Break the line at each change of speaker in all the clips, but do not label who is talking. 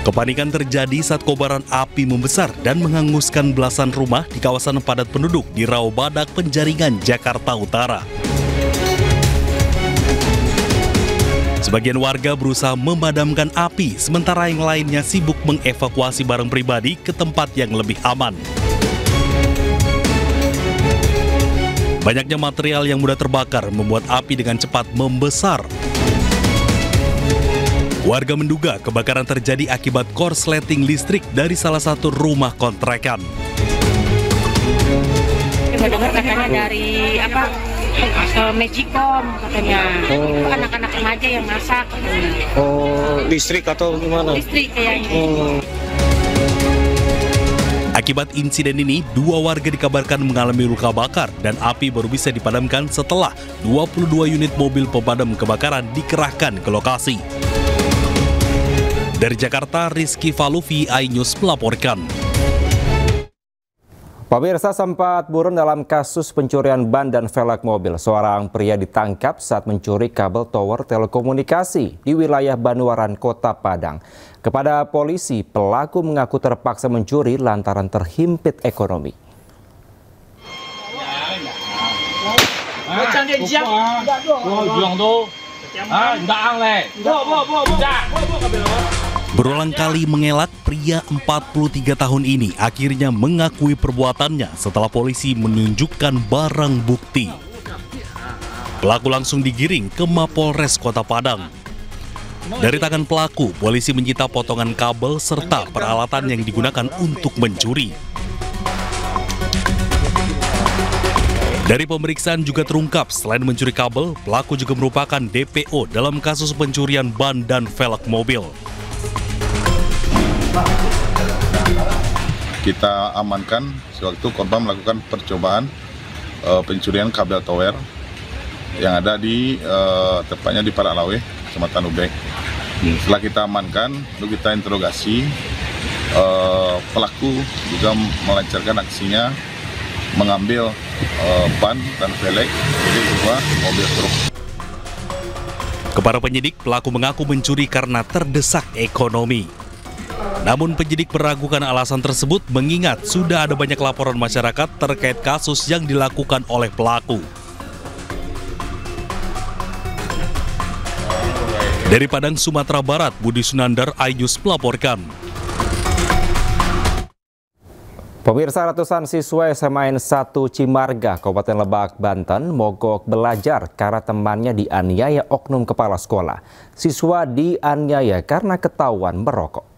Kepanikan terjadi saat kobaran api membesar dan menghanguskan belasan rumah di kawasan padat penduduk di Rawabadak, Penjaringan, Jakarta Utara. Sebagian warga berusaha memadamkan api, sementara yang lainnya sibuk mengevakuasi barang pribadi ke tempat yang lebih aman. Banyaknya material yang mudah terbakar membuat api dengan cepat membesar. Warga menduga kebakaran terjadi akibat korsleting listrik dari salah satu rumah kontrakan.
Dengar katanya dari Magicom katanya. Itu anak-anak remaja yang masak.
Oh, listrik atau gimana?
Listrik kayaknya.
Akibat insiden ini, 2 warga dikabarkan mengalami luka bakar dan api baru bisa dipadamkan setelah 22 unit mobil pemadam kebakaran dikerahkan ke lokasi. Dari Jakarta, Rizky Falufi, iNews melaporkan.
Pemirsa, sempat buron dalam kasus pencurian ban dan velg mobil. Seorang pria ditangkap saat mencuri kabel tower telekomunikasi di wilayah Banuaran, Kota Padang. Kepada polisi, pelaku mengaku terpaksa mencuri lantaran terhimpit ekonomi.
Berulang kali mengelak, pria 43 tahun ini akhirnya mengakui perbuatannya setelah polisi menunjukkan barang bukti. Pelaku langsung digiring ke Mapolres Kota Padang. Dari tangan pelaku, polisi menyita potongan kabel serta peralatan yang digunakan untuk mencuri. Dari pemeriksaan juga terungkap, selain mencuri kabel, pelaku juga merupakan DPO dalam kasus pencurian ban dan velg mobil.
Kita amankan sewaktu korban melakukan percobaan pencurian kabel tower yang ada di tepatnya di Paralawe, Kecamatan Ubek. Setelah kita amankan, lalu kita interogasi, pelaku juga melancarkan aksinya mengambil ban dan velg dari sebuah mobil truk.
Kepada penyidik, pelaku mengaku mencuri karena terdesak ekonomi. Namun penyidik meragukan alasan tersebut mengingat sudah ada banyak laporan masyarakat terkait kasus yang dilakukan oleh pelaku. Dari Padang, Sumatera Barat, Budi Sunandar, iNews melaporkan.
Pemirsa, ratusan siswa SMA N 1 Cimarga, Kabupaten Lebak, Banten, mogok belajar karena temannya dianiaya oknum kepala sekolah. Siswa dianiaya karena ketahuan merokok.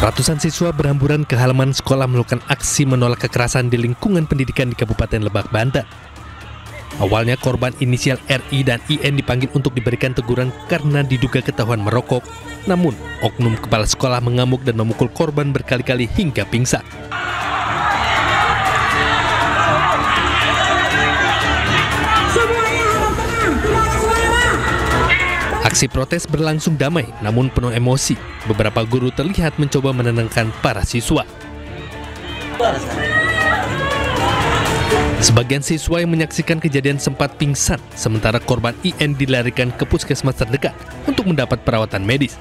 Ratusan siswa berhamburan ke halaman sekolah melakukan aksi menolak kekerasan di lingkungan pendidikan di Kabupaten Lebak, Banten. Awalnya korban inisial RI dan IN dipanggil untuk diberikan teguran karena diduga ketahuan merokok. Namun, oknum kepala sekolah mengamuk dan memukul korban berkali-kali hingga pingsan. Aksi protes berlangsung damai, namun penuh emosi. Beberapa guru terlihat mencoba menenangkan para siswa. Sebagian siswa yang menyaksikan kejadian sempat pingsan, sementara korban IN dilarikan ke puskesmas terdekat untuk mendapat perawatan medis.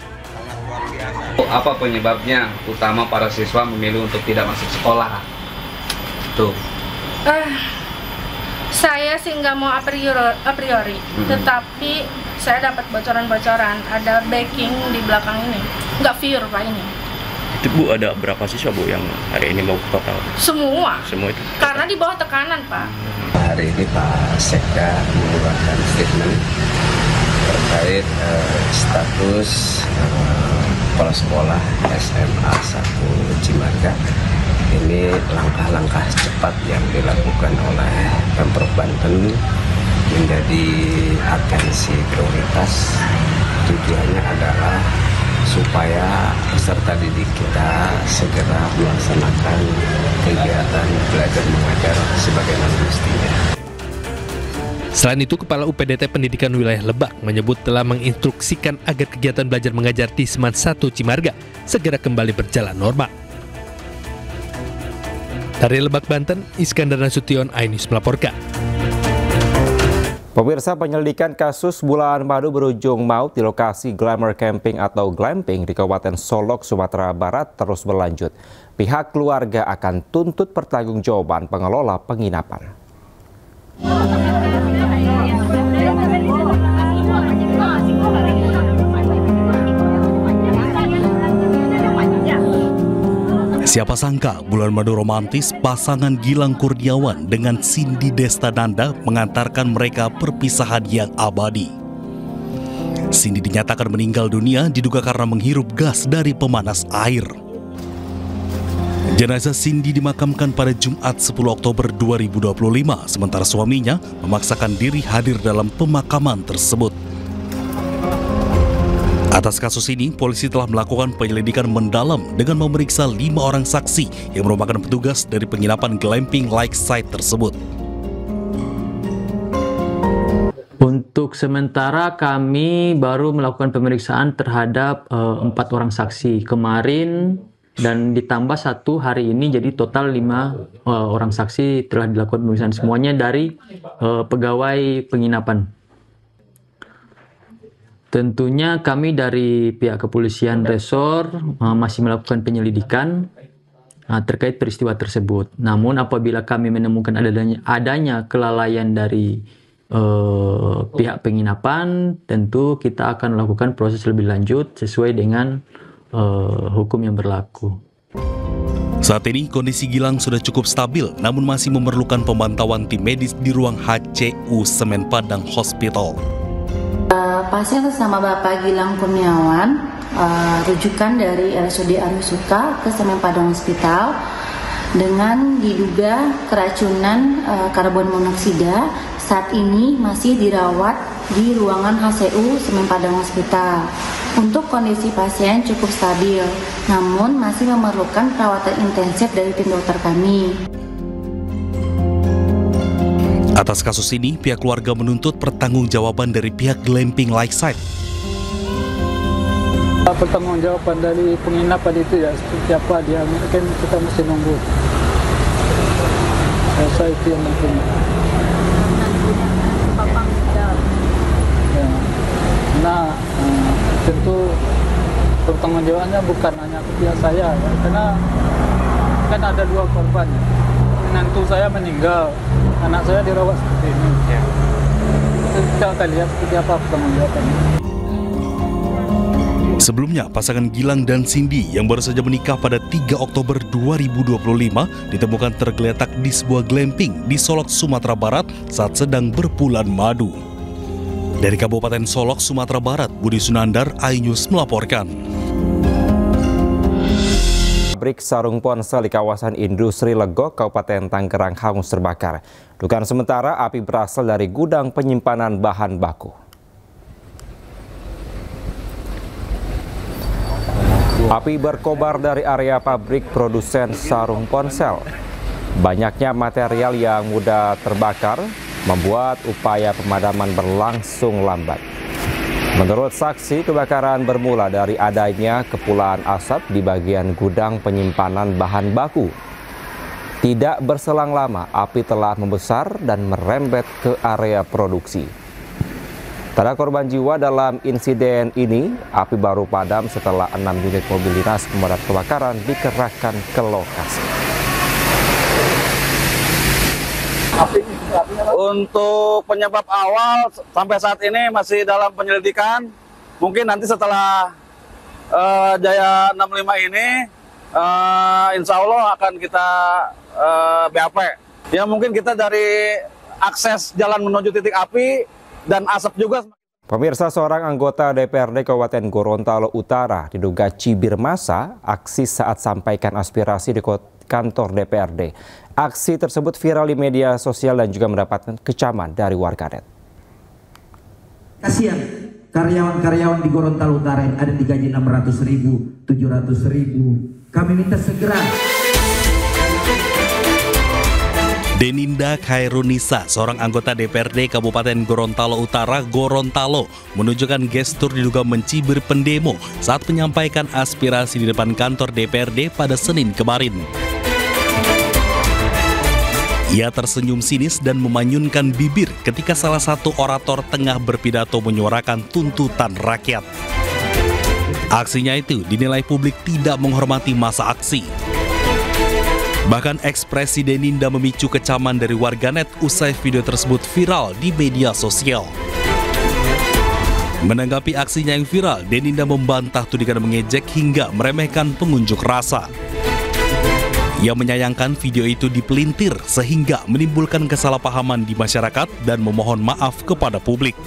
Apa penyebabnya utama para siswa memilih untuk tidak masuk sekolah? Tuh.
Saya sih nggak mau a priori, tetapi saya dapat bocoran-bocoran, ada backing di belakang ini, nggak pure Pak ini.
Itu Bu, ada berapa siswa Bu yang hari ini mau total?
Semua.
Semua itu?
Karena di bawah tekanan Pak.
Hari ini Pak Sekda mengeluarkan statement terkait status kepala sekolah SMA 1 Cimarga. Ini langkah-langkah cepat yang dilakukan oleh Pemprov Banten menjadi atensi prioritas. Tujuannya adalah supaya peserta didik kita segera melaksanakan kegiatan belajar mengajar sebagaimana mestinya.
Selain itu, Kepala UPDT Pendidikan Wilayah Lebak menyebut telah menginstruksikan agar kegiatan belajar mengajar di Seman 1 Cimarga segera kembali berjalan normal. Dari Lebak, Banten, Iskandar Nasution, iNews melaporkan.
Pemirsa, penyelidikan kasus bulan madu berujung maut di lokasi Glamour Camping atau glamping di Kabupaten Solok, Sumatera Barat terus berlanjut. Pihak keluarga akan tuntut pertanggungjawaban pengelola penginapan.
Siapa sangka bulan madu romantis pasangan Gilang Kurniawan dengan Cindy Destananda mengantarkan mereka perpisahan yang abadi. Cindy dinyatakan meninggal dunia diduga karena menghirup gas dari pemanas air. Jenazah Cindy dimakamkan pada Jumat 10 Oktober 2025, sementara suaminya memaksakan diri hadir dalam pemakaman tersebut. Atas kasus ini, polisi telah melakukan penyelidikan mendalam dengan memeriksa 5 orang saksi yang merupakan petugas dari penginapan glamping Lakeside tersebut.
Untuk sementara kami baru melakukan pemeriksaan terhadap 4 orang saksi kemarin dan ditambah 1 hari ini, jadi total 5 orang saksi telah dilakukan pemeriksaan, semuanya dari pegawai penginapan. Tentunya kami dari pihak kepolisian resor masih melakukan penyelidikan terkait peristiwa tersebut. Namun apabila kami menemukan adanya kelalaian dari pihak penginapan, tentu kita akan melakukan proses lebih lanjut sesuai dengan hukum yang berlaku.
Saat ini kondisi Gilang sudah cukup stabil, namun masih memerlukan pemantauan tim medis di ruang HCU Semen Padang Hospital.
Pasien bersama Bapak Gilang Kurniawan, rujukan dari RSUD Arisuka ke Semen Padang Hospital dengan diduga keracunan karbon monoksida. Saat ini masih dirawat di ruangan HCU Semen Padang Hospital. Untuk kondisi pasien cukup stabil, namun masih memerlukan perawatan intensif dari tim dokter kami.
Atas kasus ini, pihak keluarga menuntut pertanggungjawaban dari pihak glamping Lakeside.
Pertanggungjawaban dari penginapan itu ya seperti apa dia, mungkin kita mesti nunggu. Saya itu yang mungkin. Ya. Nah, tentu pertanggungjawabannya bukan hanya ke pihak saya, ya, karena kan ada 2 korban. Menantu saya meninggal, anak saya dirawat seperti ini. Ya. Kita akan lihat seperti apa pertanggungjawabannya.
Sebelumnya, pasangan Gilang dan Cindy yang baru saja menikah pada 3 Oktober 2025 ditemukan tergeletak di sebuah glamping di Solok, Sumatera Barat saat sedang berbulan madu. Dari Kabupaten Solok, Sumatera Barat, Budi Sunandar, iNews melaporkan.
Pabrik sarung ponsel di kawasan industri Legok, Kabupaten Tangerang hangus terbakar. Dugaan sementara api berasal dari gudang penyimpanan bahan baku. Api berkobar dari area pabrik produsen sarung ponsel. Banyaknya material yang mudah terbakar membuat upaya pemadaman berlangsung lambat. Menurut saksi, kebakaran bermula dari adanya kepulan asap di bagian gudang penyimpanan bahan baku. Tidak berselang lama, api telah membesar dan merembet ke area produksi. Tak ada korban jiwa dalam insiden ini. Api baru padam setelah 6 unit mobil dinas pemadam kebakaran dikerahkan ke lokasi.
Untuk penyebab awal sampai saat ini masih dalam penyelidikan. Mungkin nanti setelah Jaya 65 ini insya Allah akan kita BAP. Ya mungkin kita dari akses jalan menuju titik api dan asap juga.
Pemirsa, seorang anggota DPRD Kabupaten Gorontalo Utara diduga cibir massa aksi saat sampaikan aspirasi di kantor DPRD. Aksi tersebut viral di media sosial dan juga mendapatkan kecaman dari warganet.
Kasihan karyawan-karyawan di Gorontalo Utara yang ada digaji 600.000, 700.000. Kami minta segera.
Deninda Khairunisa, seorang anggota DPRD Kabupaten Gorontalo Utara, Gorontalo, menunjukkan gestur diduga mencibir pendemo saat menyampaikan aspirasi di depan kantor DPRD pada Senin kemarin. Ia tersenyum sinis dan memanyunkan bibir ketika salah satu orator tengah berpidato menyuarakan tuntutan rakyat. Aksinya itu dinilai publik tidak menghormati masa aksi. Bahkan ekspresi Deninda memicu kecaman dari warganet usai video tersebut viral di media sosial. Menanggapi aksinya yang viral, Deninda membantah tudingan mengejek hingga meremehkan pengunjuk rasa. Ia menyayangkan video itu dipelintir sehingga menimbulkan kesalahpahaman di masyarakat dan memohon maaf kepada publik.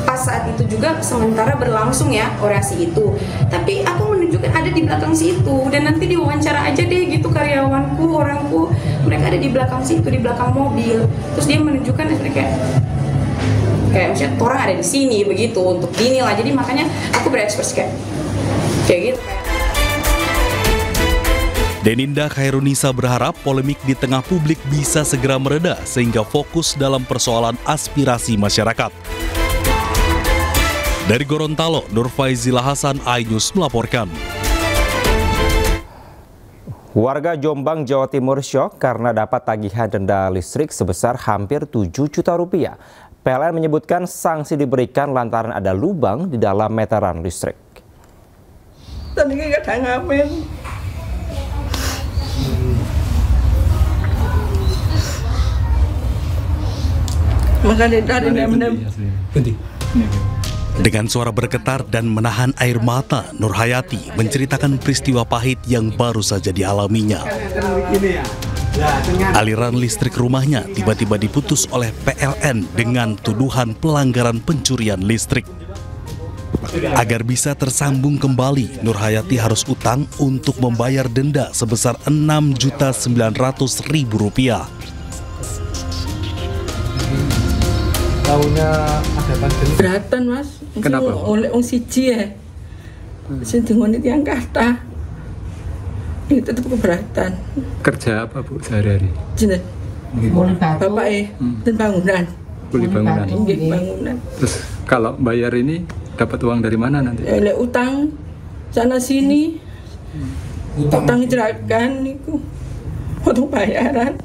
Pas saat itu juga sementara berlangsung ya orasi itu, tapi aku menunjukkan ada di belakang situ dan nanti diwawancara aja deh gitu karyawanku, orangku, mereka ada di belakang situ, di belakang mobil. Terus dia menunjukkan kayak maksudnya orang ada di sini begitu untuk dinilai. Jadi makanya aku berekspresi kayak gitu.
Deninda Khairunisa berharap polemik di tengah publik bisa segera mereda sehingga fokus dalam persoalan aspirasi masyarakat. Dari Gorontalo, Nur Faizila Hasan, iNews melaporkan.
Warga Jombang, Jawa Timur syok karena dapat tagihan denda listrik sebesar hampir 7 juta rupiah. PLN menyebutkan sanksi diberikan lantaran ada lubang di dalam meteran listrik.
Tadi kadang ngamen.
Dengan suara bergetar dan menahan air mata, Nur Hayati menceritakan peristiwa pahit yang baru saja dialaminya. Aliran listrik rumahnya tiba-tiba diputus oleh PLN dengan tuduhan pelanggaran pencurian listrik. Agar bisa tersambung kembali, Nur Hayati harus utang untuk membayar denda sebesar Rp6.900.000.
Tahunya ada pandemi.
Beratan mas.
Kenapa?
Oleh orang siji ya. Sedengone yang kata. Itu tetap keberatan.
Kerja apa Bu sehari-hari?
Jeneng. Bapak dan bangunan.
Kuli bangunan.
Bangunan.
Terus kalau bayar ini dapat uang dari mana nanti?
Oleh utang sana sini. Utang jerakan niku. Potong bayaran.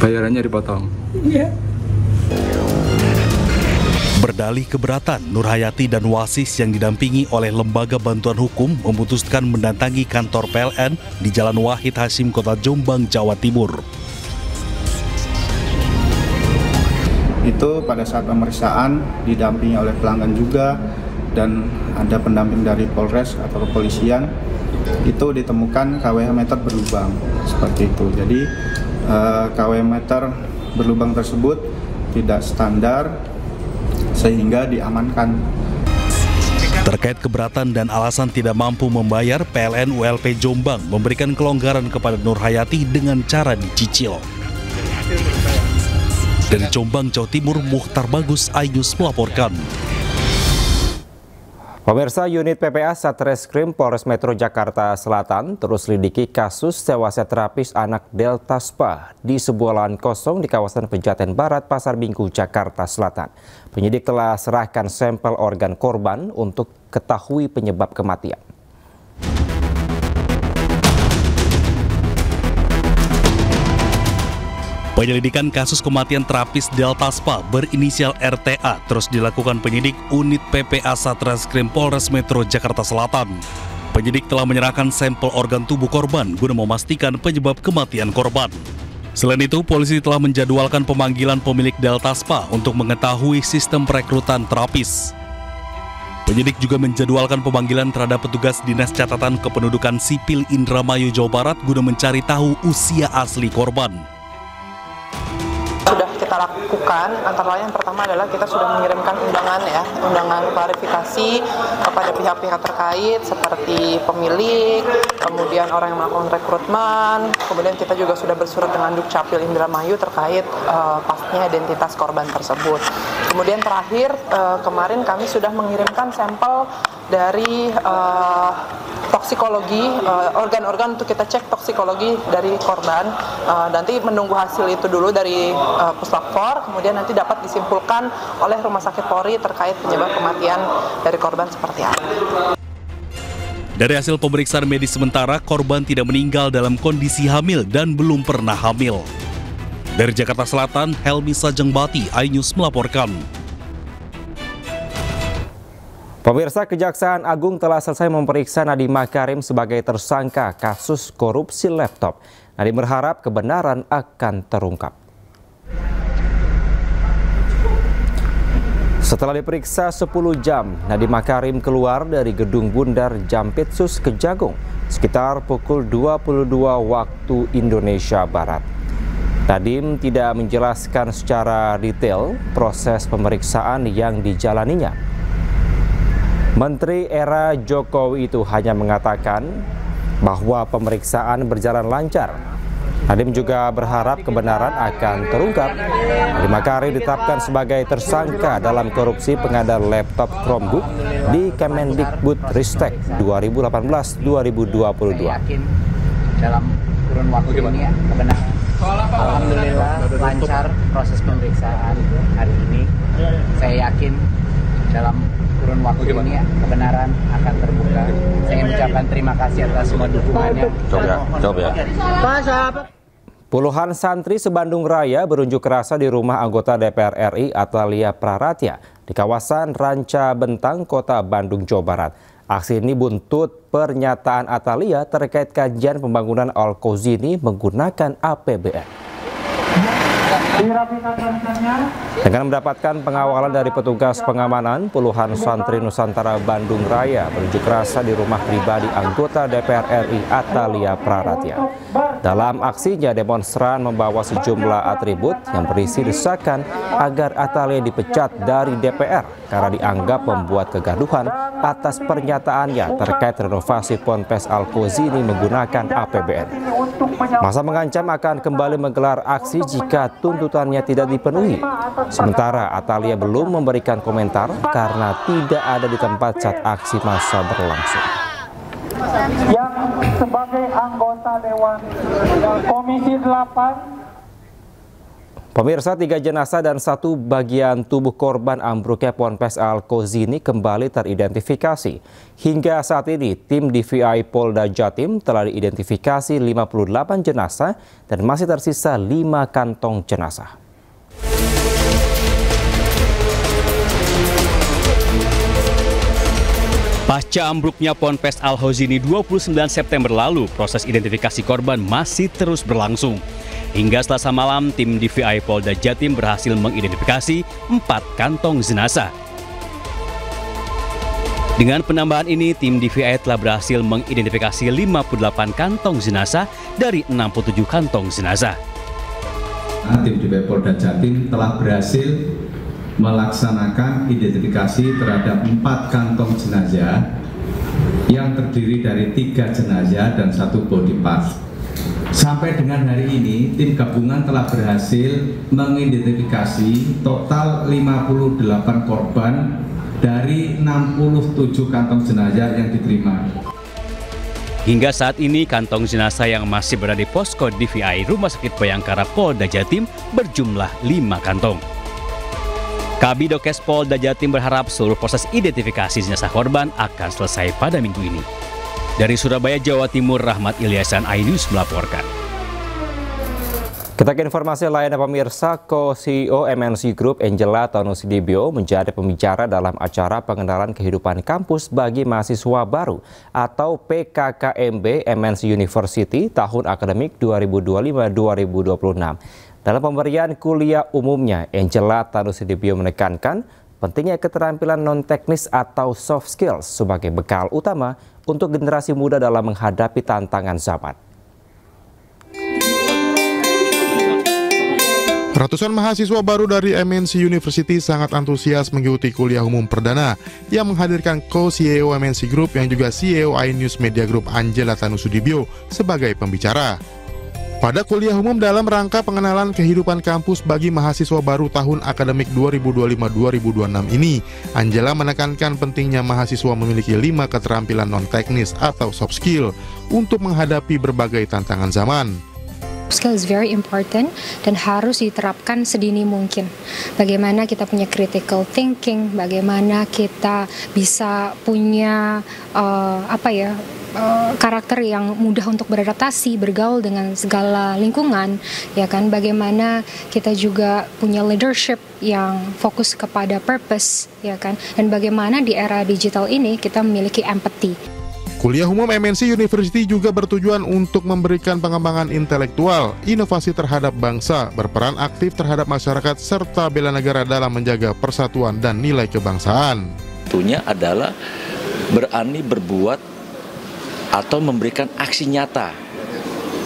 Bayarannya dipotong.
Iya.
Berdalih keberatan, Nur Hayati dan wasis yang didampingi oleh Lembaga Bantuan Hukum memutuskan mendatangi kantor PLN di Jalan Wahid Hasyim, Kota Jombang, Jawa Timur.
Itu pada saat pemeriksaan didampingi oleh pelanggan juga dan ada pendamping dari Polres atau kepolisian, itu ditemukan KWH meter berlubang seperti itu. Jadi KWH meter berlubang tersebut tidak standar sehingga diamankan.
Terkait keberatan dan alasan tidak mampu membayar, PLN ULP Jombang memberikan kelonggaran kepada Nur Hayati dengan cara dicicil. Dari Jombang, Jawa Timur, Mukhtar Bagus, iNews melaporkan.
Pemirsa, unit PPA Satreskrim Polres Metro Jakarta Selatan terus lidiki kasus tewasnya terapis anak Delta Spa di sebuah lahan kosong di kawasan Pejaten Barat, Pasar Minggu, Jakarta Selatan. Penyidik telah serahkan sampel organ korban untuk ketahui penyebab kematian.
Penyelidikan kasus kematian terapis Delta Spa berinisial RTA terus dilakukan penyidik unit PPA Satreskrim Polres Metro Jakarta Selatan. Penyidik telah menyerahkan sampel organ tubuh korban guna memastikan penyebab kematian korban. Selain itu, polisi telah menjadwalkan pemanggilan pemilik Delta Spa untuk mengetahui sistem perekrutan terapis. Penyidik juga menjadwalkan pemanggilan terhadap petugas Dinas Catatan Kependudukan Sipil Indramayu, Jawa Barat guna mencari tahu usia asli korban.
Sudah kita lakukan, antara lain yang pertama adalah kita sudah mengirimkan undangan klarifikasi kepada pihak-pihak terkait seperti pemilik, kemudian orang yang melakukan rekrutmen, kemudian kita juga sudah bersurat dengan Dukcapil Indramayu terkait pastinya identitas korban tersebut. Kemudian terakhir kemarin kami sudah mengirimkan sampel dari toksikologi, organ-organ untuk kita cek toksikologi dari korban. Nanti menunggu hasil itu dulu dari Puslapfor, kemudian nanti dapat disimpulkan oleh Rumah Sakit Polri terkait penyebab kematian dari korban seperti apa.
Dari hasil pemeriksaan medis sementara, korban tidak meninggal dalam kondisi hamil dan belum pernah hamil. Dari Jakarta Selatan, Helmi Sajengbati, iNews melaporkan.
Pemirsa, Kejaksaan Agung telah selesai memeriksa Nadiem Makarim sebagai tersangka kasus korupsi laptop. Nadiem berharap kebenaran akan terungkap. Setelah diperiksa 10 jam, Nadiem Makarim keluar dari gedung Bundar Jampitsus Kejagung sekitar pukul 22 waktu Indonesia Barat. Nadiem tidak menjelaskan secara detail proses pemeriksaan yang dijalaninya. Menteri era Jokowi itu hanya mengatakan bahwa pemeriksaan berjalan lancar. Nadiem juga berharap kebenaran akan terungkap. Nadiem Makarim ditetapkan sebagai tersangka dalam korupsi pengadaan laptop Chromebook di Kemendikbudristek 2018-2022.
Dalam kurun waktu ini ya, kebenaran. Alhamdulillah lancar proses pemeriksaan hari ini. Saya yakin dalam kurun waktu ini ya, kebenaran akan terbuka. Saya ingin mengucapkan terima kasih atas semua dukungannya.
Coba ya. Puluhan santri se-Bandung Raya berunjuk rasa di rumah anggota DPR RI Atalia Praratya di kawasan Ranca Bentang, Kota Bandung, Jawa Barat. Aksi ini buntut pernyataan Atalia terkait kajian pembangunan Al-Kozini menggunakan APBN. Dengan mendapatkan pengawalan dari petugas pengamanan, puluhan santri Nusantara Bandung Raya berunjuk rasa di rumah pribadi anggota DPR RI Atalia Praratya. Dalam aksinya, demonstran membawa sejumlah atribut yang berisi desakan agar Atalia dipecat dari DPR karena dianggap membuat kegaduhan atas pernyataannya terkait renovasi Ponpes Al-Kozini menggunakan APBN. Masa mengancam akan kembali menggelar aksi jika tuntutannya tidak dipenuhi. Sementara Atalia belum memberikan komentar karena tidak ada di tempat saat aksi massa berlangsung.
Yang sebagai anggota Dewan Komisi 8.
Pemirsa, 3 jenazah dan 1 bagian tubuh korban ambruknya Ponpes Al-Kozini kembali teridentifikasi. Hingga saat ini, tim DVI Polda Jatim telah diidentifikasi 58 jenazah dan masih tersisa 5 kantong jenazah.
Pasca ambruknya Ponpes Al-Kozini 29 September lalu, proses identifikasi korban masih terus berlangsung. Hingga Selasa malam, tim DVI Polda Jatim berhasil mengidentifikasi 4 kantong jenazah. Dengan penambahan ini, tim DVI telah berhasil mengidentifikasi 58 kantong jenazah dari 67 kantong jenazah.
Tim DVI Polda Jatim telah berhasil melaksanakan identifikasi terhadap 4 kantong jenazah yang terdiri dari 3 jenazah dan 1 body part. Sampai dengan hari ini, tim gabungan telah berhasil mengidentifikasi total 58 korban dari 67 kantong jenazah yang diterima.
Hingga saat ini, kantong jenazah yang masih berada di posko DVI Rumah Sakit Bayangkara Polda Jatim berjumlah 5 kantong. Kabidokes Polda Jatim berharap seluruh proses identifikasi jenazah korban akan selesai pada minggu ini. Dari Surabaya, Jawa Timur, Rahmat Ilyasan, iNews melaporkan.
Kita ke informasi lainnya, pemirsa. Co-CEO MNC Group Angela Tanusudibio menjadi pembicara dalam acara pengenalan kehidupan kampus bagi mahasiswa baru atau PKKMB MNC University tahun akademik 2025-2026. Dalam pemberian kuliah umumnya, Angela Tanusudibio menekankan pentingnya keterampilan non-teknis atau soft skills sebagai bekal utama untuk generasi muda dalam menghadapi tantangan zaman.
Ratusan mahasiswa baru dari MNC University sangat antusias mengikuti kuliah umum perdana yang menghadirkan co-CEO MNC Group yang juga CEO iNews Media Group Angela Tanusudibio sebagai pembicara. Pada kuliah umum dalam rangka pengenalan kehidupan kampus bagi mahasiswa baru tahun akademik 2025-2026 ini, Angela menekankan pentingnya mahasiswa memiliki 5 keterampilan non-teknis atau soft skill untuk menghadapi berbagai tantangan zaman.
Skill is very important dan harus diterapkan sedini mungkin. Bagaimana kita punya critical thinking, bagaimana kita bisa punya karakter yang mudah untuk beradaptasi, bergaul dengan segala lingkungan, ya kan? Bagaimana kita juga punya leadership yang fokus kepada purpose, ya kan? Dan bagaimana di era digital ini kita memiliki empathy.
Kuliah Umum MNC University juga bertujuan untuk memberikan pengembangan intelektual, inovasi terhadap bangsa, berperan aktif terhadap masyarakat, serta bela negara dalam menjaga persatuan dan nilai kebangsaan.
Tentunya adalah berani berbuat atau memberikan aksi nyata,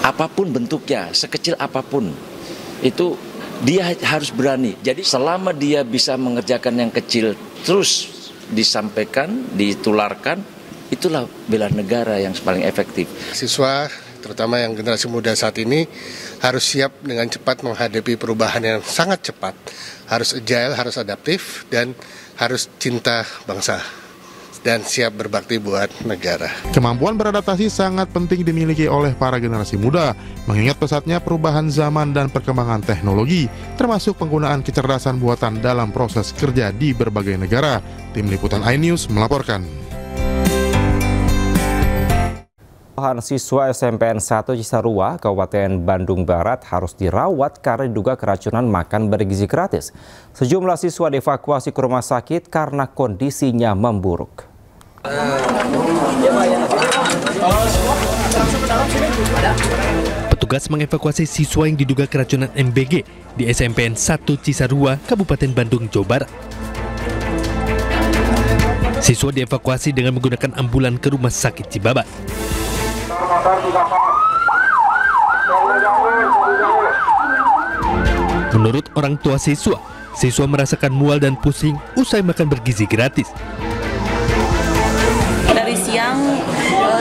apapun bentuknya, sekecil apapun, itu dia harus berani. Jadi selama dia bisa mengerjakan yang kecil, terus disampaikan, ditularkan, itulah bela negara yang paling efektif.
Siswa, terutama yang generasi muda saat ini, harus siap dengan cepat menghadapi perubahan yang sangat cepat. Harus agile, harus adaptif, dan harus cinta bangsa. Dan siap berbakti buat negara.
Kemampuan beradaptasi sangat penting dimiliki oleh para generasi muda, mengingat pesatnya perubahan zaman dan perkembangan teknologi, termasuk penggunaan kecerdasan buatan dalam proses kerja di berbagai negara. Tim Liputan iNews melaporkan.
Siswa SMPN 1 Cisarua, Kabupaten Bandung Barat harus dirawat karena diduga keracunan makan bergizi gratis. Sejumlah siswa dievakuasi ke rumah sakit karena kondisinya memburuk.
Petugas mengevakuasi siswa yang diduga keracunan MBG di SMPN 1 Cisarua, Kabupaten Bandung, Jawa Barat. Siswa dievakuasi dengan menggunakan ambulan ke rumah sakit Cibabat. Menurut orang tua siswa merasakan mual dan pusing usai makan bergizi gratis.
Dari siang,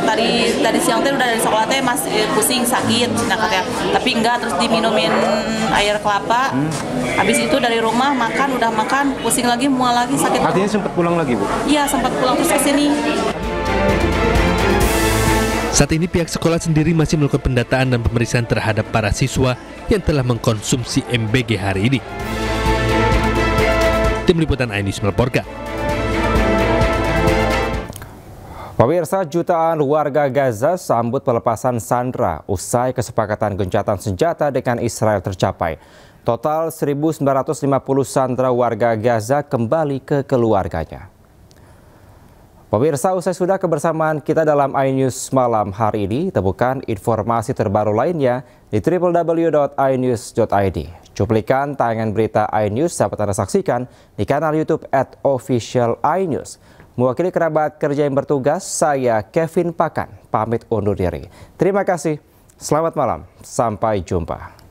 tadi siang udah dari sekolah masih pusing sakit, nah katanya. Tapi enggak, terus diminumin air kelapa. Habis itu dari rumah udah makan, pusing lagi, mual lagi, sakit.
Artinya sempat pulang lagi, Bu?
Iya, sempat pulang terus ke sini.
Saat ini pihak sekolah sendiri masih melakukan pendataan dan pemeriksaan terhadap para siswa yang telah mengkonsumsi MBG hari ini. Tim Liputan iNews melaporkan.
Pemirsa, jutaan warga Gaza sambut pelepasan sandera usai kesepakatan gencatan senjata dengan Israel tercapai. Total 1.950 sandera warga Gaza kembali ke keluarganya. Pemirsa, usai sudah kebersamaan kita dalam iNews malam hari ini, temukan informasi terbaru lainnya di www.inews.id. Cuplikan tayangan berita iNews dapat Anda saksikan di kanal YouTube @officialinews. Mewakili kerabat kerja yang bertugas, saya Kevin Pakan, pamit undur diri. Terima kasih, selamat malam, sampai jumpa.